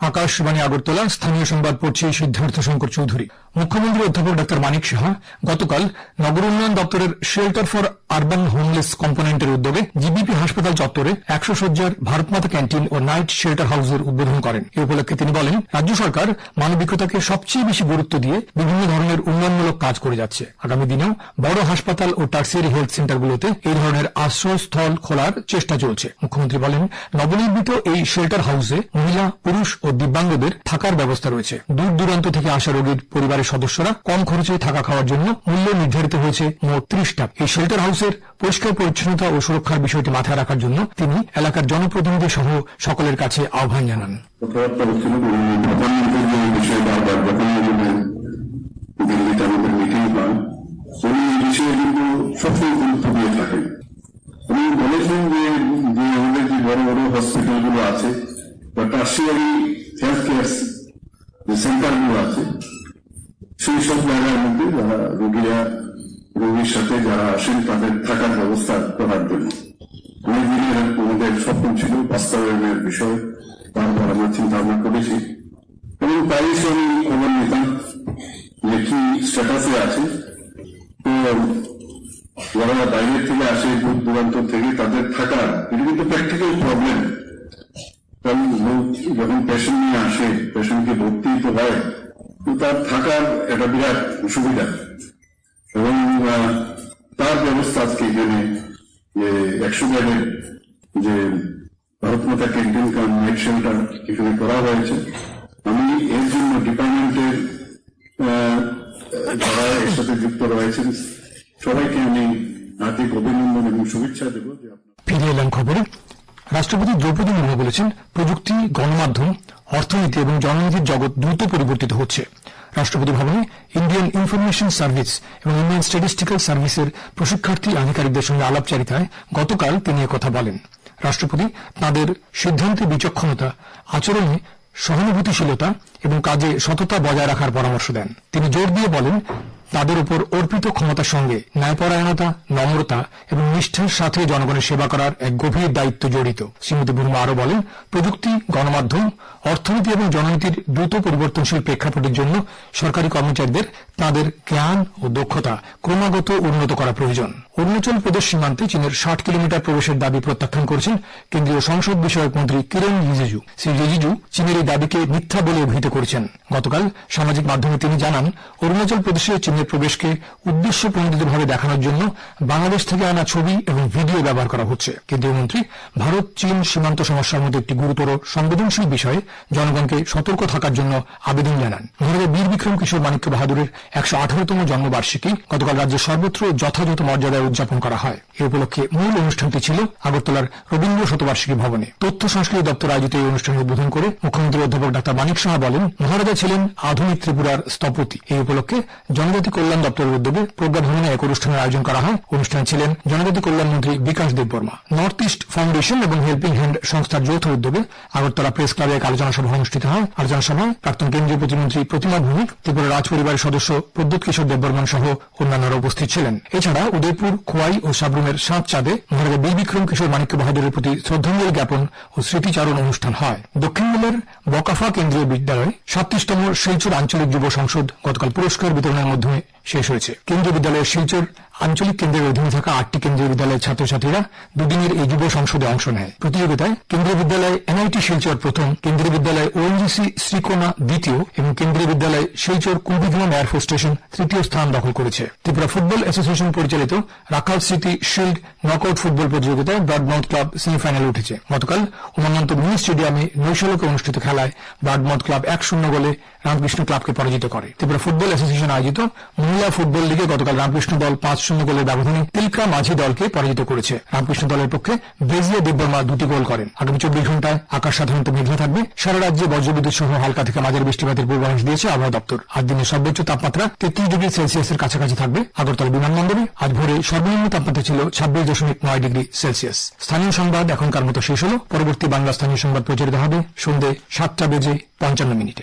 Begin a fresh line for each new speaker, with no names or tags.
আকাশবাণী আগরতলা। স্থানীয় সংবাদ পড়ছি সিদ্ধার্থ শঙ্কর চৌধুরী। মুখ্যমন্ত্রী অধ্যাপক ডাক্তার মানিক সাহা গতকাল নগর উন্নয়ন দপ্তরের শেল্টার ফর আরবান হোমলেস কম্পোনেন্টের উদ্যোগে জিবিপি হাসপাতাল চত্বরে 100 শয্যার ভারতমাতা ক্যান্টিন ও নাইট শেল্টার হাউসের উদ্বোধন করেন। এ উপলক্ষে তিনি বলেন, রাজ্য সরকার মানবিকতাকে সবচেয়ে বেশি গুরুত্ব দিয়ে বিভিন্ন ধরনের উন্নয়নমূলক কাজ করে যাচ্ছে। আগামী দিনেও বড় হাসপাতাল ও টার্সিয়ারি হেলথ সেন্টারগুলোতে এই ধরনের আশ্রয়স্থল খোলার চেষ্টা চলছে। মুখ্যমন্ত্রী বলেন, নবনির্মিত এই শেল্টার হাউসে মহিলা, পুরুষ ও দিব্যাঙ্গদের থাকার ব্যবস্থা রয়েছে। দূর দূরান্ত থেকে আসা রোগীর পরিবারের সদস্যরা কম খরচে থাকা খাওয়ার জন্য মূল্য নির্ধারিত হয়েছে মোট 30 টাকা। এই শেল্টার হাউসের পরিষ্কার পরিচ্ছন্নতা ও সুরক্ষার বিষয়টি মাথায় রাখার জন্য তিনি এলাকার জনপ্রতিনিধি সহ সকলের কাছে আহ্বান জানান।
উনি বলেছেন যে আমাদের যে বড় বড় হসপিটালগুলো আছে বা টার্সিয়ারি হেলথ কেয়ার যে সেন্টারগুলো আছে সেই সব জায়গার মধ্যে যারা রোগীর সাথে যারা আসেন তাদের থাকার ব্যবস্থা করার জন্য অনেকদিনের আমাদের স্বপ্ন ছিল, বাস্তবায়নের বিষয় বারবার আমরা চিন্তা ভাবনা করেছি এবং তাই আমি খবর নিতাম যে কি স্ট্যাটাসে আছে। তো যারা বাইরের থেকে আসে, দূর দূরান্ত থেকে তাদের থাকার এটা কিন্তু প্র্যাকটিক্যাল প্রবলেম। কারণ যখন পেশেন্ট নিয়ে আসে, পেশেন্টকে ভর্তি তো হয়, তো তার থাকার একটা বিরাট সুবিধা এবং তার ব্যবস্থা আজকে এখানে যে 100 বেডের যে ভারতমাতা ক্যান্টিন কাম নাইট শেল্টার এখানে করা হয়েছে। আমি এর জন্য ডিপার্টমেন্টের যারা এর সাথে যুক্ত রয়েছেন সবাইকে আমি হার্দিক অভিনন্দন এবং শুভেচ্ছা দেব।
ফিরে এলাম খবরে। রাষ্ট্রপতি দ্রৌপদী মুর্মু বলেছেন, প্রযুক্তি, গণমাধ্যম, অর্থনীতি এবং জননীতির জগৎ দ্রুত পরিবর্তিত হচ্ছে। রাষ্ট্রপতি ভবনে ইন্ডিয়ান ইনফরমেশন সার্ভিস এবং ইন্ডিয়ান স্ট্যাটিস্টিক্যাল সার্ভিসের প্রশিক্ষার্থী আধিকারিকদের সঙ্গে আলাপচারিতায় গতকাল তিনি একথা বলেন। রাষ্ট্রপতি তাঁদের সিদ্ধান্তে বিচক্ষণতা, আচরণে সহানুভূতিশীলতা এবং কাজে সততা বজায় রাখার পরামর্শ দেন। তিনি জোর দিয়ে বলেন, তাদের উপর অর্পিত ক্ষমতার সঙ্গে ন্যায়পরায়ণতা, নম্রতা এবং নিষ্ঠার সাথে জনগণের সেবা করার এক গভীর দায়িত্ব জড়িত। শ্রীমতী মুর্মু আরও বলেন, প্রযুক্তি, গণমাধ্যম, অর্থনীতি এবং জননীতির দ্রুত পরিবর্তনশীল প্রেক্ষাপটের জন্য সরকারি কর্মচারীদের তাঁদের জ্ঞান ও দক্ষতা ক্রমাগত উন্নত করা প্রয়োজন। অরুণাচল প্রদেশ সীমান্তে চীনের 60 কিলোমিটার প্রবেশের দাবি প্রত্যাখ্যান করেছেন কেন্দ্রীয় সংসদ বিষয়ক মন্ত্রী কিরণ রিজিজু। শ্রী রিজিজু চীনের এই দাবিকে মিথ্যা বলে অভিহিত করেছেন। গতকাল সামাজিক মাধ্যমে তিনি জানান, অরুণাচল প্রদেশে চীনের প্রবেশকে উদ্দেশ্য প্রণোদিতভাবে দেখানোর জন্য বাংলাদেশ থেকে আনা ছবি এবং ভিডিও ব্যবহার করা হচ্ছে। কেন্দ্রীয় মন্ত্রী ভারত চীন সীমান্ত সমস্যার মধ্যে একটি গুরুতর সংবেদনশীল বিষয়ে জনগণকে সতর্ক থাকার জন্য আবেদন জানান। মহারাজা বীর বিক্রম কিশোর মাণিক্য বাহাদুরের 118তম জন্মবার্ষিকী গতকাল রাজ্যের সর্বত্র যথাযথ মর্যাদায় উদযাপন করা হয়। এ উপলক্ষে মূল অনুষ্ঠানটি ছিল আগরতলার রবীন্দ্র শতবার্ষিকী ভবনে। তথ্য সংস্কৃতি দপ্তর আয়োজিত এই অনুষ্ঠানের উদ্বোধন করে মুখ্যমন্ত্রী অধ্যাপক ডাক্তার মানিক সাহা বলেন, মহারাজা ছিলেন আধুনিক ত্রিপুরার স্থপতি। এই উপলক্ষে জনজাতি কল্যাণ দপ্তরের উদ্যোগে প্রজ্ঞা ভবনে এক অনুষ্ঠানের আয়োজন করা হয়। অনুষ্ঠানে ছিলেন জনজাতি কল্যাণ মন্ত্রী বিকাশ দেববর্মা। নর্থ ইস্ট ফাউন্ডেশন এবং হেল্পিং হ্যান্ড সংস্থার যৌথ উদ্যোগে আগরতলা প্রেস ক্লাবে এক আলোচনা সভা অনুষ্ঠিত হয়। আলোচনা সভায় প্রাক্তন কেন্দ্রীয় প্রতিমন্ত্রী প্রতিমা ভৌমিক, ত্রিপুরা রাজ পরিবারের সদস্য প্রদ্যোৎ কিশোর দেববর্মন সহ অন্যান্যরা উপস্থিত ছিলেন। এছাড়া উদয়পুর, খোয়াই ও সাবরুমের সাতচাঁদে মহারাজা বীর বিক্রম কিশোর মাণিক্য বাহাদুরের প্রতি শ্রদ্ধাঞ্জলি জ্ঞাপন ও স্মৃতিচারণ অনুষ্ঠান হয়। দক্ষিণ মেলের বকাফা কেন্দ্রীয় বিদ্যালয়ে 37তম শিলচর আঞ্চলিক যুব সংসদ গতকাল পুরস্কার বিতরণের মাধ্যমে শেষ হয়েছে। কেন্দ্রীয় বিদ্যালয়ের শিলচর আঞ্চলিক কেন্দ্রের অধীনে থাকা 8টি কেন্দ্রীয় বিদ্যালয়ের ছাত্রছাত্রীরা দুদিনের এই যুব সংসদে অংশ নেয়। প্রতিযোগিতায় কেন্দ্রীয় বিদ্যালয় এনআইটি শিলচর প্রথম, কেন্দ্রীয় বিদ্যালয় ওএনজিসি শ্রীকোনা দ্বিতীয় এবং কেন্দ্রীয় বিদ্যালয় শিলচর কুম্ভিগ্রাম এয়ারফোর্স স্টেশন তৃতীয় স্থান দখল করেছে। ত্রিপুরা ফুটবল অ্যাসোসিয়েশন পরিচালিত রাখাল স্মৃতি শিল্ড নকআউট ফুটবল প্রতিযোগিতায় ব্রাডমাউথ ক্লাব সেমিফাইনালে উঠেছে। গতকাল উমানন্দ মিনি স্টেডিয়ামে নৈশালকে অনুষ্ঠিত খেলায় ব্রাডমাউথ ক্লাব 1-0 গোলে রামকৃষ্ণ ক্লাবকে পরাজিত করে। ত্রিপুরা ফুটবল অ্যাসোসিয়েশন আয়োজিত মহিলা ফুটবল লিগে গতকাল রামকৃষ্ণ দল 5-0 গোলের ব্যবধানে তিলকা মাঝি দলকে পরাজিত করেছে। রামকৃষ্ণ দলের পক্ষে ব্রেজিয়া দেববর্মা 2টি গোল করেন। আগামী 24 ঘন্টায় আকাশ সাধারণত মেঘলা থাকবে। সারা রাজ্যে বজ্রবিদ্যুৎ সহ হালকা থেকে মাঝারি বৃষ্টিপাতের পূর্বাভাস দিয়েছে আবহাওয়া দপ্তর। আজ দিনের সর্বোচ্চ তাপমাত্রা 33 ডিগ্রি সেলসিয়াসের কাছাকাছি থাকবে। আগরতলা বিমানবন্দরে আজ ভোরে সর্বনিম্ন তাপমাত্রা ছিল 26.9 ডিগ্রি সেলসিয়াস। স্থানীয় সংবাদ এখনকার মতো শেষ হল। পরবর্তী বাংলা স্থানীয় সংবাদ প্রচারিত হবে সন্ধ্যে 7:55